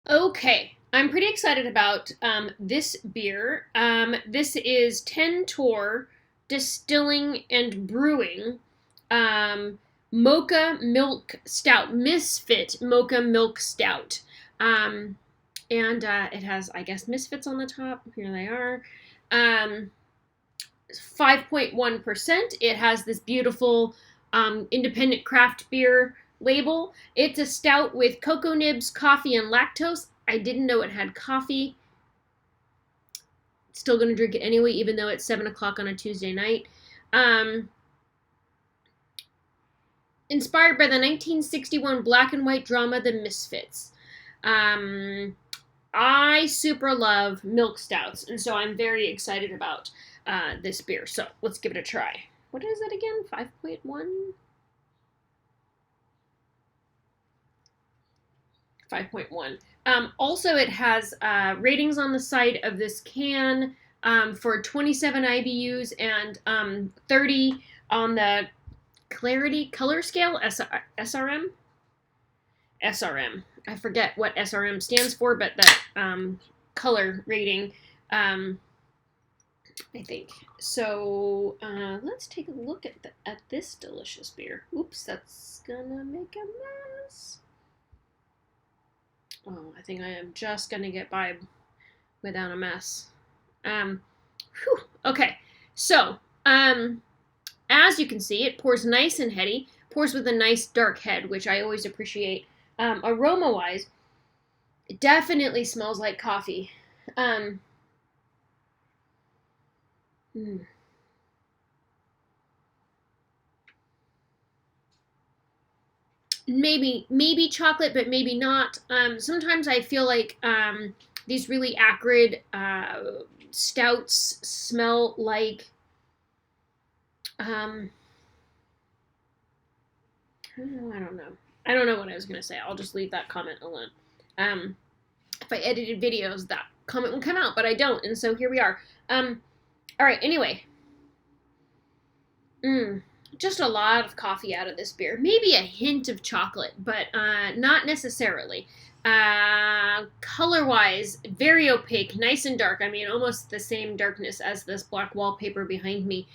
Okay, I'm pretty excited about this beer. This is 10 Torr Distilling and Brewing Mocha Milk Stout, Misfit Mocha Milk Stout. Um, and it has, I guess, Misfits on the top. Here they are. 5.1%. It has this beautiful independent craft beer label. It's a stout with cocoa nibs, coffee, and lactose. I didn't know it had coffee. Still gonna drink it anyway, even though it's 7 o'clock on a Tuesday night. Um, Inspired by the 1961 black and white drama The Misfits. Um, I super love milk stouts, and so I'm very excited about this beer. So let's give it a try. What is it again? 5.1? 5.1. Also, it has ratings on the side of this can for 27 IBUs and 30 on the clarity color scale, SRM. SRM. I forget what SRM stands for, but the color rating, I think. So let's take a look at this delicious beer. Oops, that's gonna make a mess. Oh, I think I am just gonna get by without a mess. Okay, so as you can see, it pours nice and heady. Pours with a nice dark head, which I always appreciate. Aroma-wise, it definitely smells like coffee. Um, mm. Maybe chocolate, but maybe not. Sometimes I feel like these really acrid stouts smell like I don't know. I don't know what I was gonna say. I'll just leave that comment alone. If I edited videos, that comment would come out, but I don't, and so here we are. All right. Anyway, just a lot of coffee out of this beer. Maybe a hint of chocolate, but not necessarily. Color-wise, very opaque, nice and dark. I mean, almost the same darkness as this black wallpaper behind me.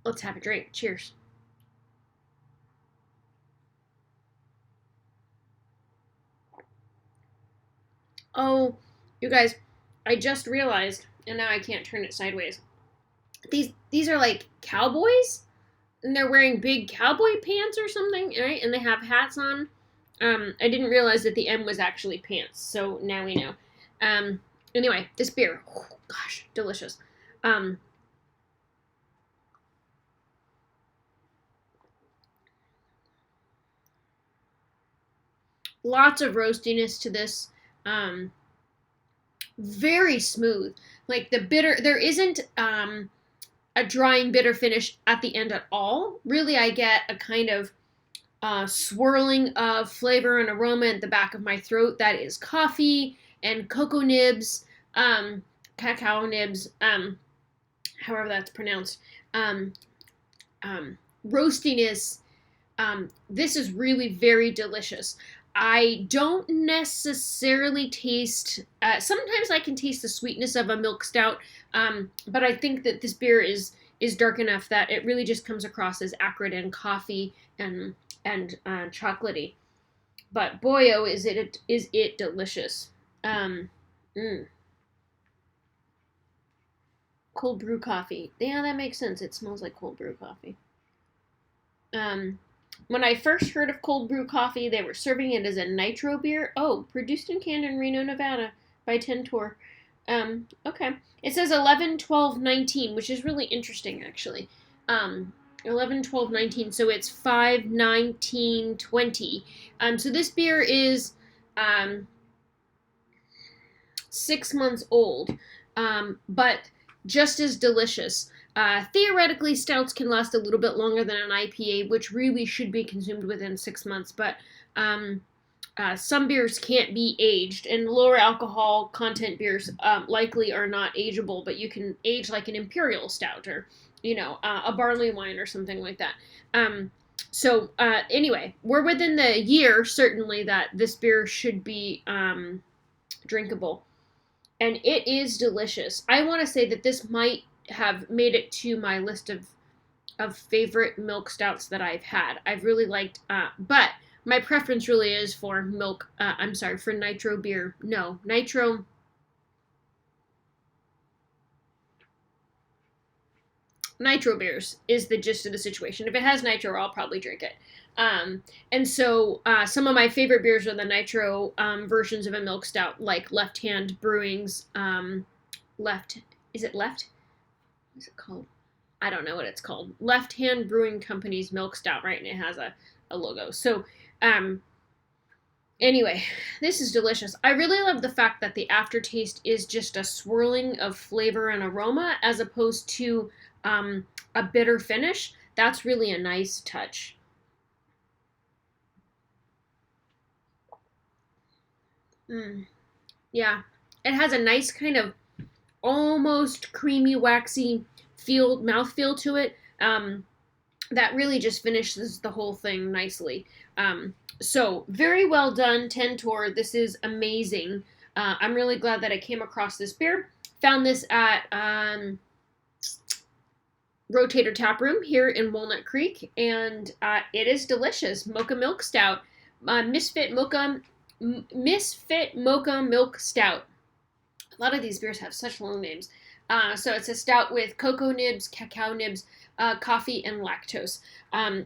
Let's have a drink. Cheers. Oh, you guys, I just realized, and now I can't turn it sideways. These are like cowboys, and they're wearing big cowboy pants or something, right? And they have hats on. I didn't realize that the M was actually pants, so now we know. Anyway, this beer, oh, gosh, delicious. Lots of roastiness to this. Very smooth. Like the bitter, there isn't a drying bitter finish at the end at all. Really, I get a kind of swirling of flavor and aroma at the back of my throat. That is coffee and cocoa nibs, cacao nibs, however that's pronounced. Um, Roastiness. This is really very delicious. I don't necessarily taste. Sometimes I can taste the sweetness of a milk stout, but I think that this beer is dark enough that it really just comes across as acrid and coffee and chocolatey. But boy, oh, is it delicious. Um, mm. Cold brew coffee. Yeah, that makes sense. It smells like cold brew coffee. Um, when I first heard of cold brew coffee, they were serving it as a nitro beer. Oh, produced and canned in Reno, Nevada by 10 Torr. Okay. It says 11, 12, 19, which is really interesting, actually. 11, 12, 19, so it's 5, 19, 20. So this beer is 6 months old, but just as delicious. Theoretically, stouts can last a little bit longer than an IPA, which really should be consumed within 6 months, but some beers can't be aged, and lower alcohol content beers likely are not ageable, but you can age like an imperial stout or, a barley wine or something like that. So anyway, we're within the year, certainly, that this beer should be drinkable. And it is delicious. I want to say that this might have made it to my list of favorite milk stouts that I've had. I've really liked, but my preference really is for milk, I'm sorry, for nitro beer. No, nitro beers is the gist of the situation. If it has nitro, I'll probably drink it. And so some of my favorite beers are the nitro versions of a milk stout, like Left Hand Brewing's Left. Is it Left? What is it called? I don't know what it's called. Left Hand Brewing Company's milk stout, right? And it has a logo. So anyway, this is delicious. I really love the fact that the aftertaste is just a swirling of flavor and aroma as opposed to a bitter finish. That's really a nice touch. Yeah, it has a nice kind of almost creamy, waxy mouthfeel to it. That really just finishes the whole thing nicely. So very well done, 10 Torr. This is amazing. I'm really glad that I came across this beer. Found this at Rotator Tap Room here in Walnut Creek, and it is delicious. Mocha Milk Stout, Misfit Mocha Milk Stout. A lot of these beers have such long names. So it's a stout with cocoa nibs, cacao nibs, coffee, and lactose.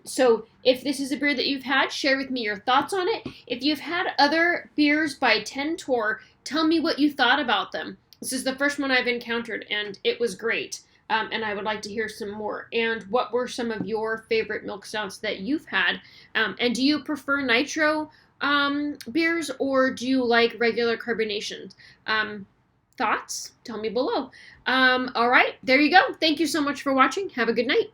So if this is a beer that you've had, share with me your thoughts on it. If you've had other beers by 10 Torr, tell me what you thought about them. This is the first one I've encountered, and it was great. And I would like to hear some more. And what were some of your favorite milk stouts that you've had? And do you prefer nitro beers, or do you like regular carbonation? Thoughts? Tell me below. All right, there you go. Thank you so much for watching. Have a good night.